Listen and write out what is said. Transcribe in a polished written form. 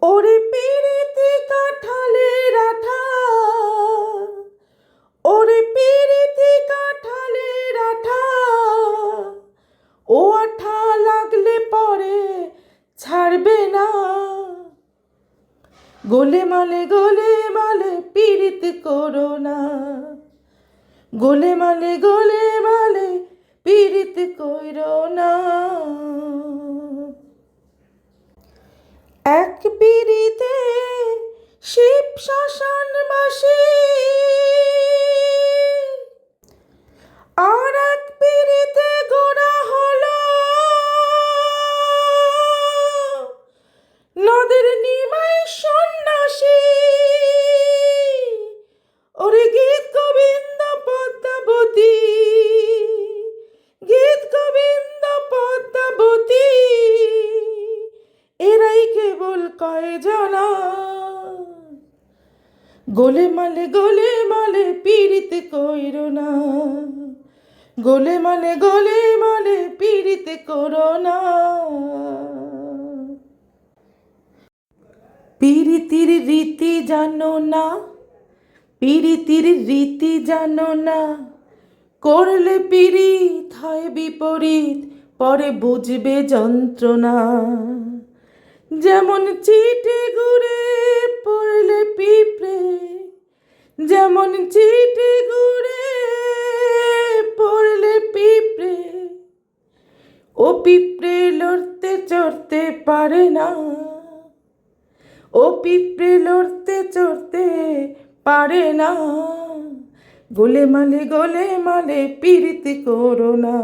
ওরে পিরিতি কাঁঠালের আঠা, ওরে পিরিতি কাঁঠালের আঠা, ও আঠা লাগলে পরে ছাড়বে না। গোলে মালে পিরিত করো না, গোলে মালে পিরিত কইরো না। এক পিরিতে শিব শ্মশান বাসী, আর এক পিরিতে গোড়া হলো নদের নিমাই সন্ন্যাসী। ওরে গীত গোবিন্দ পদ্মাবতী, গীত গোবিন্দ পদ্মাবতী, এরাই কেবল কয়জনা। গোলে মালে পিরিত কইরো না, গোলে মালে পিরিত করো না। পিরিতির রীতি জানো না, পিরিতির রীতি জানো না, করলে পিরিত হয় বিপরীত, পরে বুঝবে যন্ত্রণা। যেমন চিটে গুড়ে পড়লে পিঁপড়ে, যেমন চিটে গুড়ে পড়লে পিঁপড়ে, ও পিঁপড়ে লড়তে চড়তে পারে না, ও পিঁপড়ে লড়তে চড়তে পারে না। গোলে মালে পিরিত করো না।